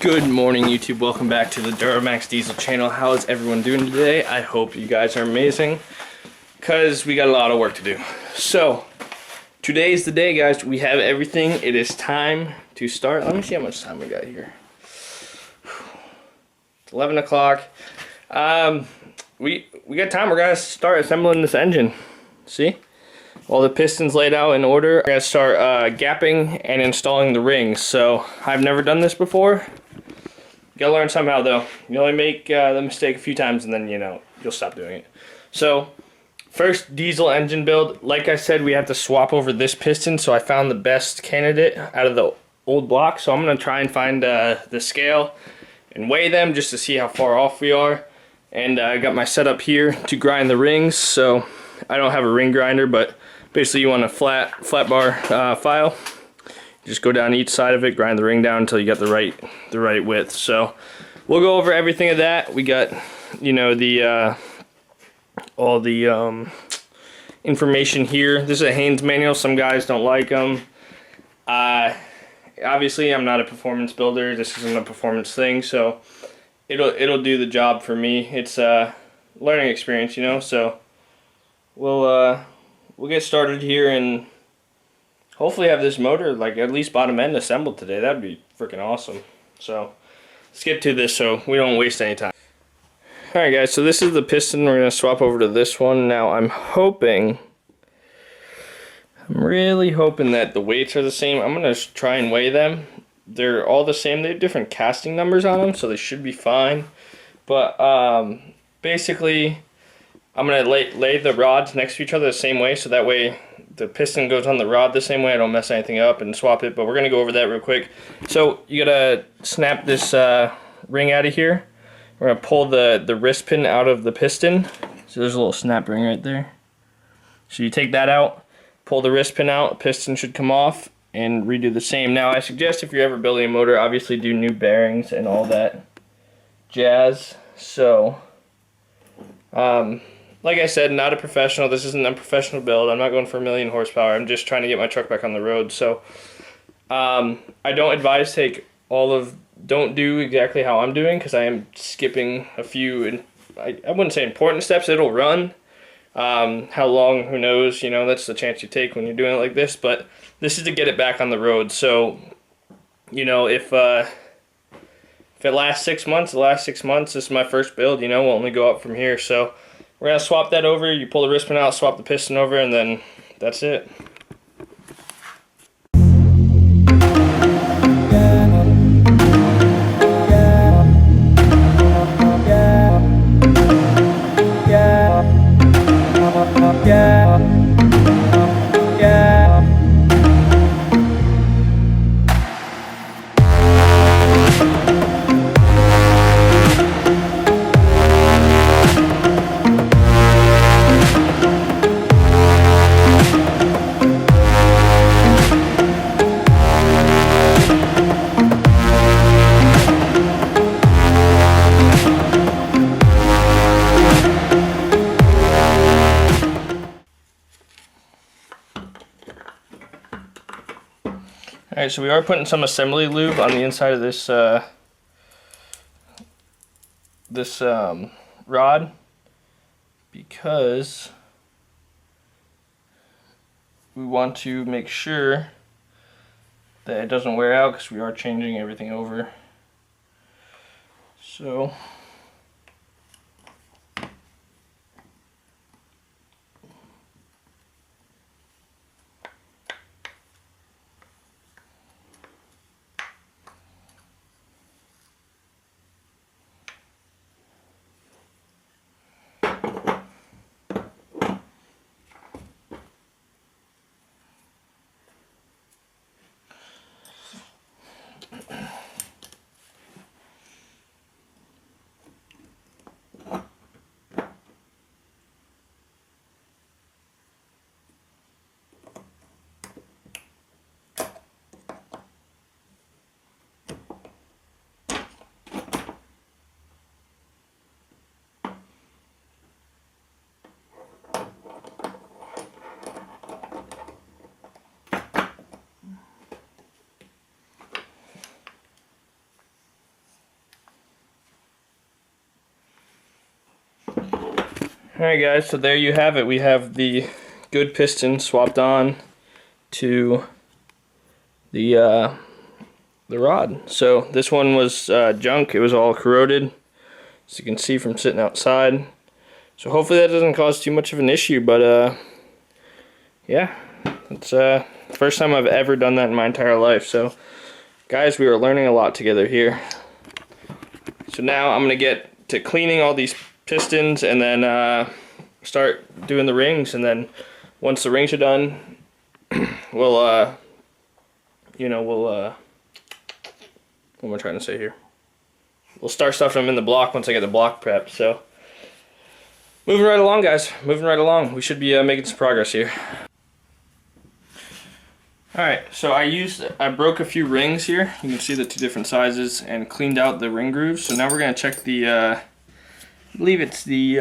Good morning, YouTube. Welcome back to the Duramax Diesel channel. How is everyone doing today? I hope you guys are amazing, because we got a lot of work to do. So, today's the day, guys. We have everything. It is time to start. Let me see how much time we got here. It's 11 o'clock. We got time. We're going to start assembling this engine. See? All the pistons laid out in order. We're going to start gapping and installing the rings. So, I've never done this before. You gotta learn somehow, though. You only make the mistake a few times and then, you'll stop doing it. So, first diesel engine build. Like I said, we have to swap over this piston, so I found the best candidate out of the old block. So I'm gonna try and find the scale and weigh them just to see how far off we are. And I got my setup here to grind the rings. So I don't have a ring grinder, but basically you want a flat bar file. Just go down each side of it, grind the ring down until you get the right width. So we'll go over everything of that. We got, all the information here. This is a Haynes manual. Some guys don't like them. Obviously, I'm not a performance builder. This isn't a performance thing, so it'll do the job for me. It's a learning experience, So we'll get started here and hopefully have this motor, like, at least bottom end assembled today. That'd be freaking awesome. So let's get to this so we don't waste any time. Alright guys, so this is the piston. We're going to swap over to this one. Now I'm really hoping that the weights are the same. I'm going to try and weigh them. They're all the same. They have different casting numbers on them, so they should be fine. But basically, I'm going to lay the rods next to each other the same way, so that way the piston goes on the rod the same way. I don't mess anything up and swap it, but we're going to go over that real quick. So you got to snap this ring out of here. We're going to pull the wrist pin out of the piston. So there's a little snap ring right there. So you take that out, pull the wrist pin out, piston should come off, and redo the same. Now I suggest if you're ever building a motor, obviously do new bearings and all that jazz. So, like I said, not a professional. This isn't a professional build. I'm not going for 1,000,000 horsepower. I'm just trying to get my truck back on the road. So I don't advise don't do exactly how I'm doing, because I am skipping a few, I wouldn't say important steps. It'll run. How long, who knows? That's the chance you take when you're doing it like this. But this is to get it back on the road. So, if it lasts 6 months, it lasts 6 months. This is my first build, we'll only go up from here. So we're going to swap that over. You pull the wrist pin out, swap the piston over, and then that's it. Alright, so we are putting some assembly lube on the inside of this rod, because we want to make sure that it doesn't wear out, because we are changing everything over. So Alright guys, so there you have it. We have the good piston swapped on to the rod. So this one was junk. It was all corroded, as you can see from sitting outside. So hopefully that doesn't cause too much of an issue, but yeah, it's the first time I've ever done that in my entire life. So guys, we are learning a lot together here. So now I'm gonna get to cleaning all these pistons and then start doing the rings, and then once the rings are done, we'll what am I trying to say here? We'll start stuffing them in the block once I get the block prepped. So moving right along, guys. Moving right along. We should be making some progress here. Alright, so I broke a few rings here. You can see the two different sizes and cleaned out the ring grooves. So now we're going to check the, I believe it's the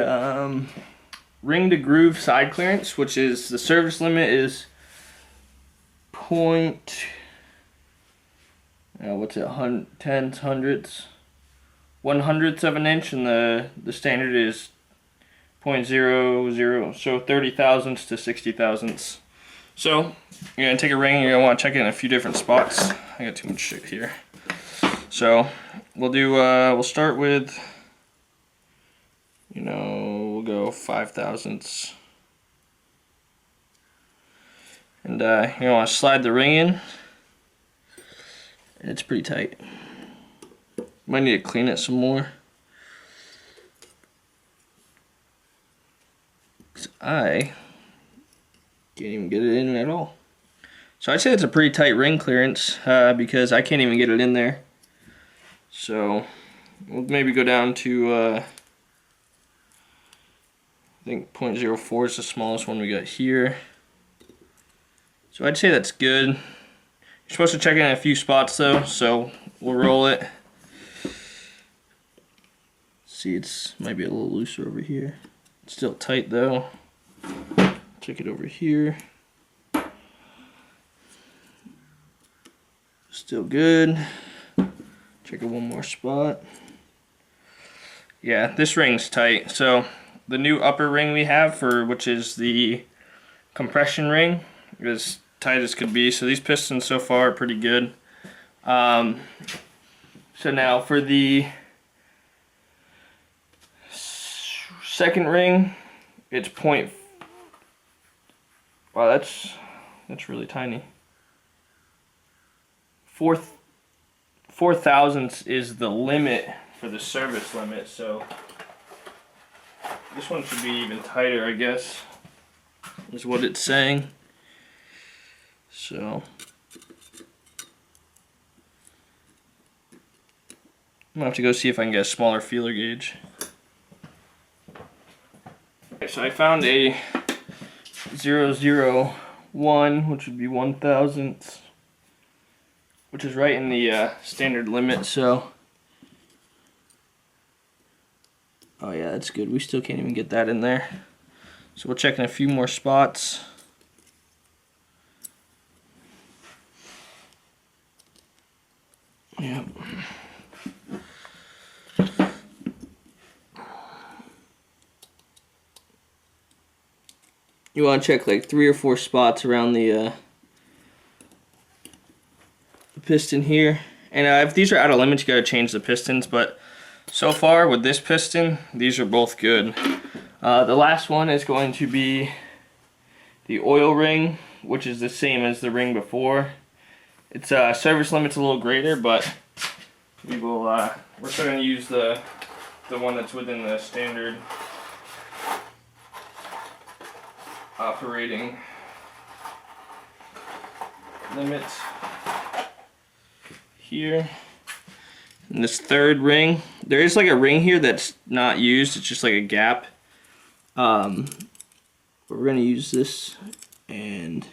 ring to groove side clearance, which is the service limit is one hundredths of an inch, and the standard is 0.00, so 30 thousandths to 60 thousandths. So you're gonna take a ring, you're gonna want to check it in a few different spots. I got too much shit here. So we'll start with, we'll go 5 thousandths. And you're gonna want to slide the ring in. And it's pretty tight. Might need to clean it some more. 'Cause I can't even get it in at all. So I'd say it's a pretty tight ring clearance because I can't even get it in there. So we'll maybe go down to I think 0.04 is the smallest one we got here. So I'd say that's good. You're supposed to check it in a few spots though, so we'll roll it. See, it's might be a little looser over here. It's still tight though. Check it over here. Still good. Check it one more spot. Yeah, this ring's tight. So the new upper ring we have, which is the compression ring, is tight as could be. So these pistons so far are pretty good. So now for the second ring, it's wow, that's really tiny. 4 thousandths is the limit for the service limit, so this one should be even tighter, I guess, is what it's saying. So I'm gonna have to go see if I can get a smaller feeler gauge. Okay, so I found a 001, which would be 1 thousandths, which is right in the standard limit. So, oh yeah, that's good. We still can't even get that in there. So we'll check in a few more spots. Yep. You want to check like 3 or 4 spots around the piston here. And if these are out of limits, you got to change the pistons. But so far with this piston, these are both good. The last one is going to be the oil ring, which is the same as the ring before. Its service limit's a little greater, but we will. We're still going to use the one that's within the standard operating limits here. And this third ring, there is like a ring here that's not used, it's just like a gap. We're going to use this, and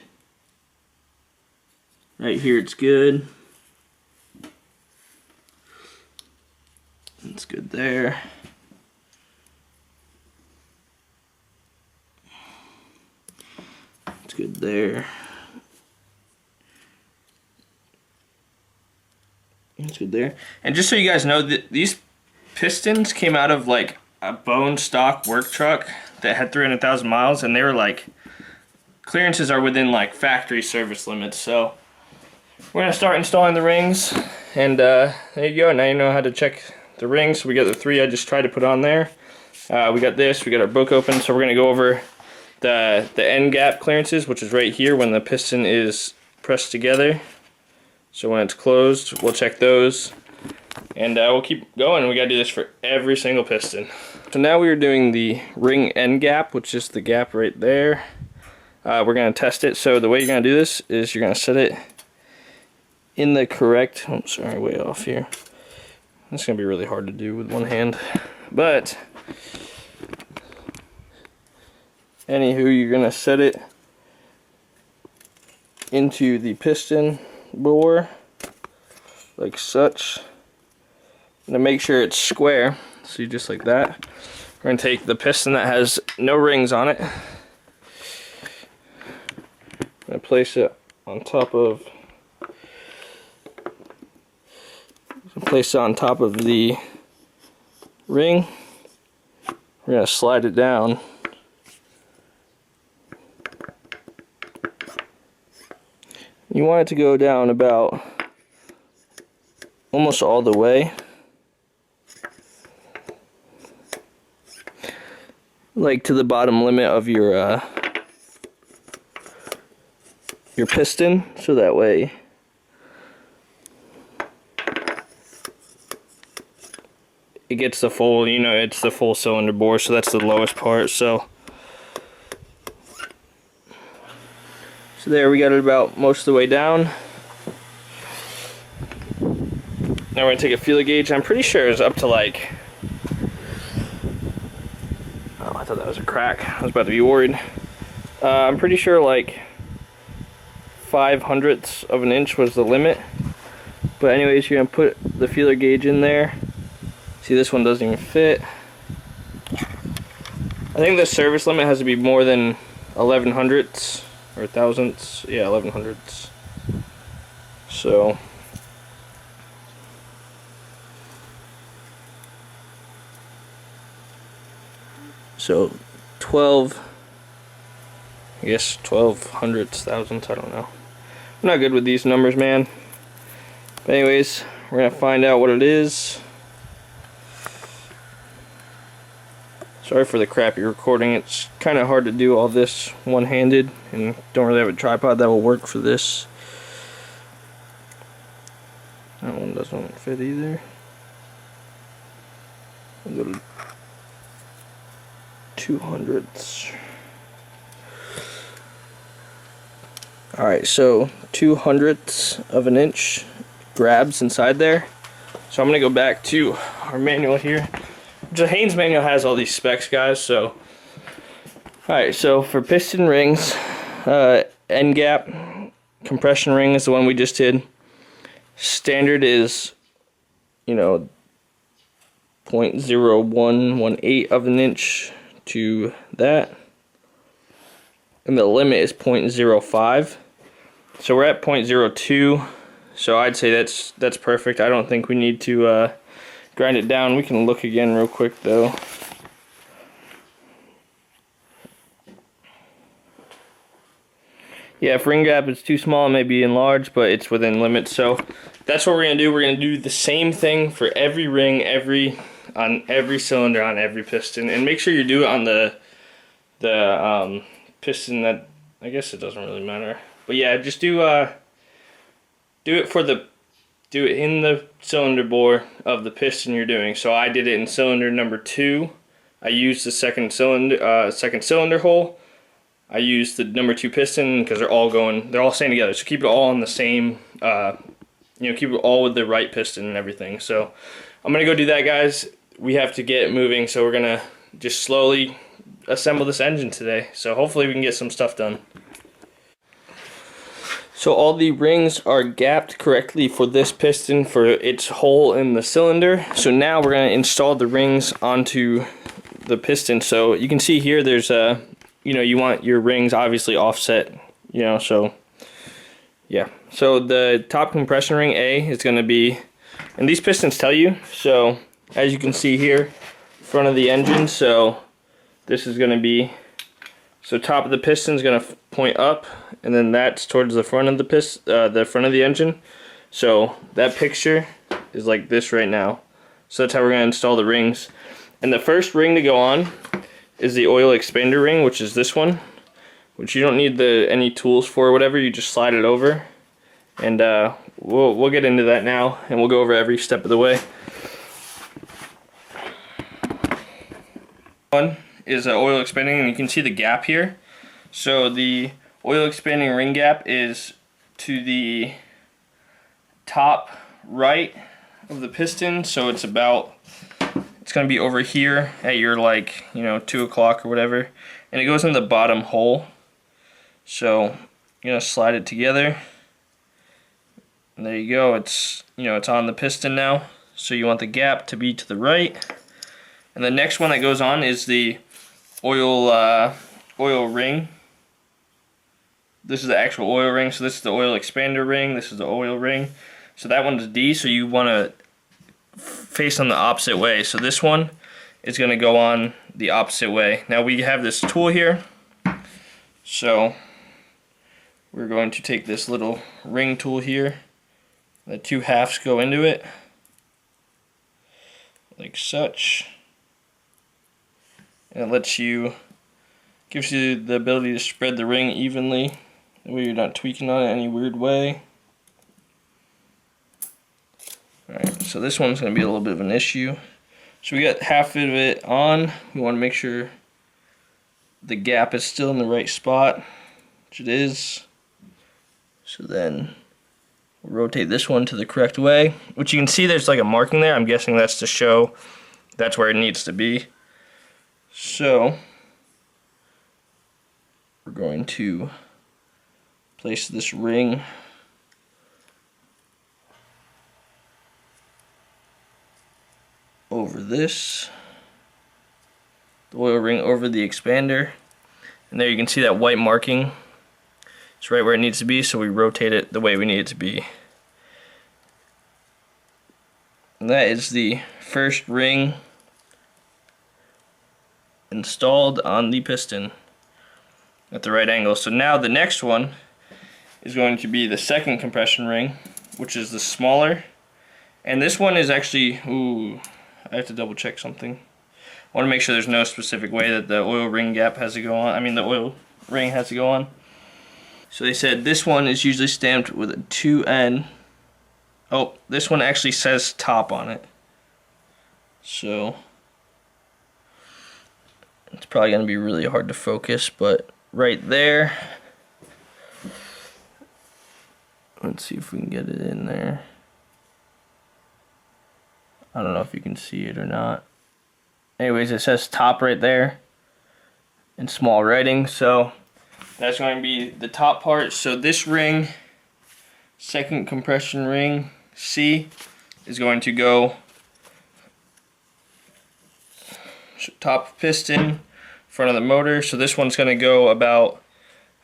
right here it's good. It's good there. It's good there. It's good there. And just so you guys know, these pistons came out of like a bone stock work truck. that had 300,000 miles, and they were like, clearances are within like factory service limits. So we're gonna start installing the rings, and there you go. Now you know how to check the rings. So we got the 3 I just tried to put on there. We got this, we got our book open, so we're gonna go over the end gap clearances, which is right here when the piston is pressed together. So when it's closed, we'll check those, and we'll keep going. We gotta do this for every single piston. So now we are doing the ring end gap, which is the gap right there. We're gonna test it. So the way you're gonna do this is you're gonna set it in the correct, oh sorry, way off here. It's gonna be really hard to do with one hand, but anywho, you're gonna set it into the piston bore like such. And to make sure it's square, so just like that. We're gonna take the piston that has no rings on it. I'm gonna place it on top of the ring. We're gonna slide it down. You want it to go down about almost all the way. Like to the bottom limit of your piston, so that way it gets the full, you know, it's the full cylinder bore, so that's the lowest part. So there, we got it about most of the way down. Now we're gonna take a feeler gauge. I'm pretty sure it's up to like, oh, I thought that was a crack. I was about to be worried. I'm pretty sure like 5/100ths of an inch was the limit. But anyways, you're gonna put the feeler gauge in there. See, this one doesn't even fit. I think the service limit has to be more than 11/100ths. Or thousandths, yeah, 11/100ths. So so 12, I guess 12/100ths, thousandths, I don't know. I'm not good with these numbers, man. But anyways, we're gonna find out what it is. Sorry for the crappy recording. It's kind of hard to do all this one-handed, and don't really have a tripod that will work for this. That one doesn't fit either. A little 2/100ths. Alright, so 2/100ths of an inch grabs inside there. So I'm going to go back to our manual here. The Haynes manual has all these specs, guys. So, alright, so for piston rings, end gap compression ring is the one we just did. Standard is, you know, 0.0118 of an inch to that, and the limit is 0.05. So we're at 0.02. So I'd say that's perfect. I don't think we need to grind it down. We can look again real quick though. Yeah, if ring gap is too small, it may be enlarged, but it's within limits. So that's what we're gonna do. We're gonna do the same thing for every ring, on every cylinder, on every piston, and make sure you do it on the piston that, I guess it doesn't really matter. But yeah, just do it in the cylinder bore of the piston you're doing. So I did it in cylinder number 2. I used the second cylinder hole. I used the number 2 piston because they're all staying together. So keep it all on the same, keep it all with the right piston and everything. So I'm gonna go do that, guys. We have to get moving, so we're gonna just slowly assemble this engine today. So hopefully we can get some stuff done. So all the rings are gapped correctly for this piston for its hole in the cylinder. So now we're going to install the rings onto the piston. So you can see here there's you want your rings obviously offset, so yeah. So the top compression ring A is going to be, and these pistons tell you, so as you can see here, front of the engine, so this is going to be, so top of the piston is going to point up, and then that's towards the front of the front of the engine. So that picture is like this right now. So that's how we're going to install the rings. And the first ring to go on is the oil expander ring, which is this one, which you don't need any tools for or whatever. You just slide it over, and we'll get into that now, and we'll go over every step of the way. One is oil expanding, and you can see the gap here. So the oil expanding ring gap is to the top right of the piston, so it's going to be over here at your 2 o'clock or whatever, and it goes in the bottom hole. So you're gonna slide it together, and there you go. It's it's on the piston now. So you want the gap to be to the right. And the next one that goes on is the oil ring. This is the actual oil ring. So this is the oil expander ring. This is the oil ring. So that one's D. So you want to face on the opposite way. So this one is going to go on the opposite way. Now we have this tool here. So we're going to take this little ring tool here. The 2 halves go into it, like such. And it gives you the ability to spread the ring evenly. That way you're not tweaking on it any weird way. Alright, so this one's going to be a little bit of an issue. So we got half of it on. We want to make sure the gap is still in the right spot, which it is. So then we'll rotate this one to the correct way, which you can see there's like a marking there. I'm guessing that's to show that's where it needs to be. So we're going to place this ring over this, the oil ring over the expander, and there you can see that white marking. It's right where it needs to be, so we rotate it the way we need it to be. And that is the first ring installed on the piston at the right angle. So now the next one is going to be the second compression ring, which is the smaller. And this one is actually, I have to double check something. I want to make sure there's no specific way that the oil ring gap has to go on. The oil ring has to go on. So they said this one is usually stamped with a 2N. Oh, this one actually says top on it. So it's probably going to be really hard to focus, but right there. Let's see if we can get it in there. I don't know if you can see it or not. Anyways, it says top right there in small writing, so that's going to be the top part. So this ring, second compression ring, C, is going to go top piston, front of the motor. So this one's going to go about,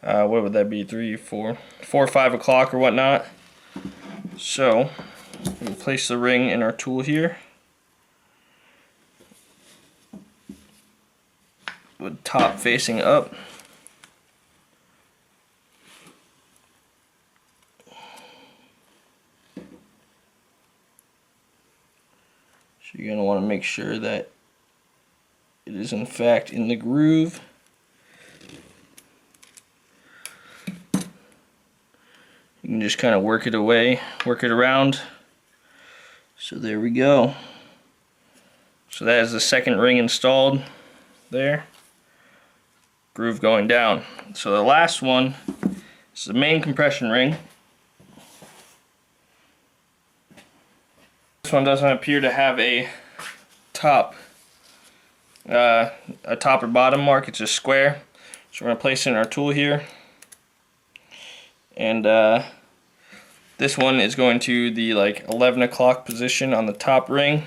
what would that be, 4 or 5 o'clock or whatnot. So we'll place the ring in our tool here, with top facing up. So you're going to want to make sure that it is in fact in the groove. You can just kind of work it away, work it around. So there we go. So that is the second ring installed there. Groove going down. So the last one is the main compression ring. This one doesn't appear to have a top or bottom mark. It's just square. So we're going to place it in our tool here. And this one is going to the 11 o'clock position on the top ring.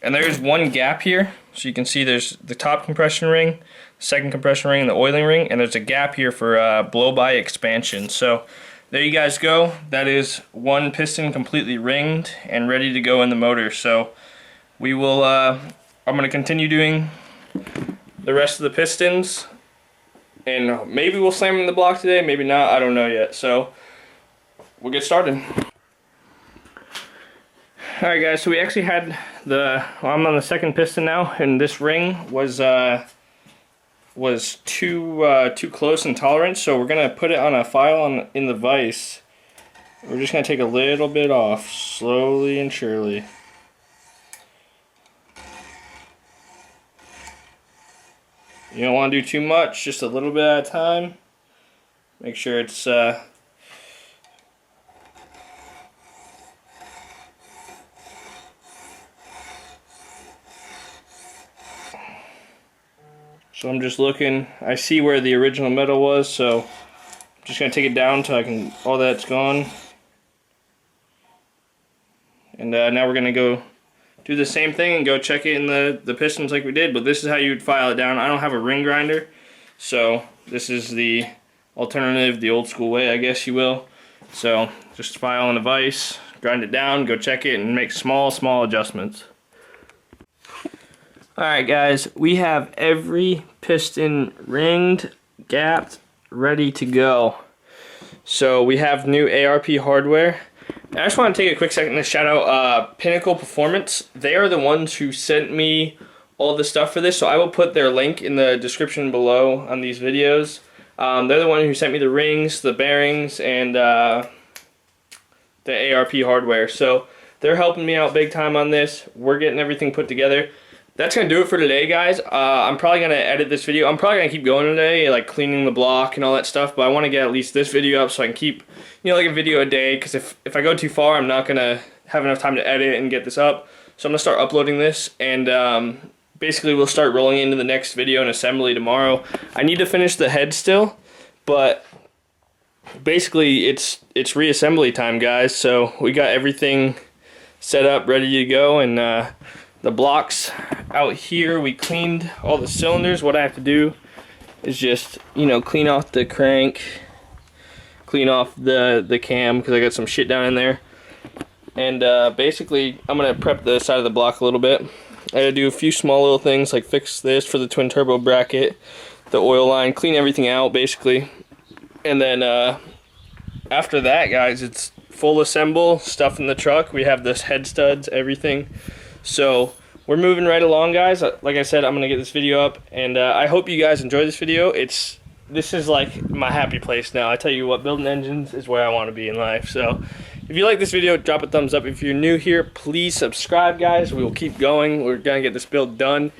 And there's one gap here. So you can see there's the top compression ring, second compression ring, and the oiling ring. And there's a gap here for blow-by expansion. So there you guys go. That is one piston completely ringed and ready to go in the motor. So we will, I'm going to continue doing the rest of the pistons, and maybe we'll slam them in the block today, maybe not, I don't know yet. So we'll get started. Alright guys, so we actually had I'm on the second piston now, and this ring was too close in tolerance, so we're gonna put it on a file in the vise. We're just gonna take a little bit off, slowly and surely. You don't want to do too much, just a little bit at a time. Make sure it's so I'm just looking, I see where the original metal was, so I'm just gonna take it down until all that's gone. And now we're gonna go do the same thing and go check it in the pistons like we did, but this is how you would file it down. I don't have a ring grinder, so this is the alternative, the old school way, I guess you will. So just file in a vise, grind it down, go check it, and make small adjustments. Alright guys, we have every piston ringed, gapped, ready to go. So we have new ARP hardware. I just want to take a quick second to shout out Pinnacle Performance. They are the ones who sent me all the stuff for this, so I will put their link in the description below on these videos. They're the one who sent me the rings, the bearings, and the ARP hardware. So they're helping me out big time on this. We're getting everything put together. That's going to do it for today, guys. I'm probably going to edit this video. I'm probably going to keep going today, like cleaning the block and all that stuff, but I want to get at least this video up so I can keep, you know, like a video a day, because if I go too far, I'm not going to have enough time to edit and get this up. So I'm going to start uploading this, and basically we'll start rolling into the next video and assembly tomorrow. I need to finish the head still, but basically it's reassembly time, guys. So we got everything set up, ready to go, and the blocks out here, we cleaned all the cylinders. What I have to do is just, you know, clean off the crank, clean off the cam, because I got some shit down in there. And basically, I'm going to prep the side of the block a little bit. I got to do a few small little things, like fix this for the twin turbo bracket, the oil line, clean everything out, basically. And then after that, guys, it's full assemble, stuff in the truck. We have this head studs, everything. So we're moving right along, guys. Like I said, I'm gonna get this video up, and I hope you guys enjoy this video. This is like my happy place now. I tell you what, building engines is where I want to be in life. So if you like this video, drop a thumbs up. If you're new here, please subscribe, guys. We will keep going. We're gonna get this build done,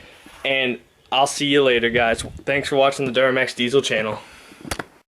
and I'll see you later, guys. Thanks for watching the Duramax Diesel channel.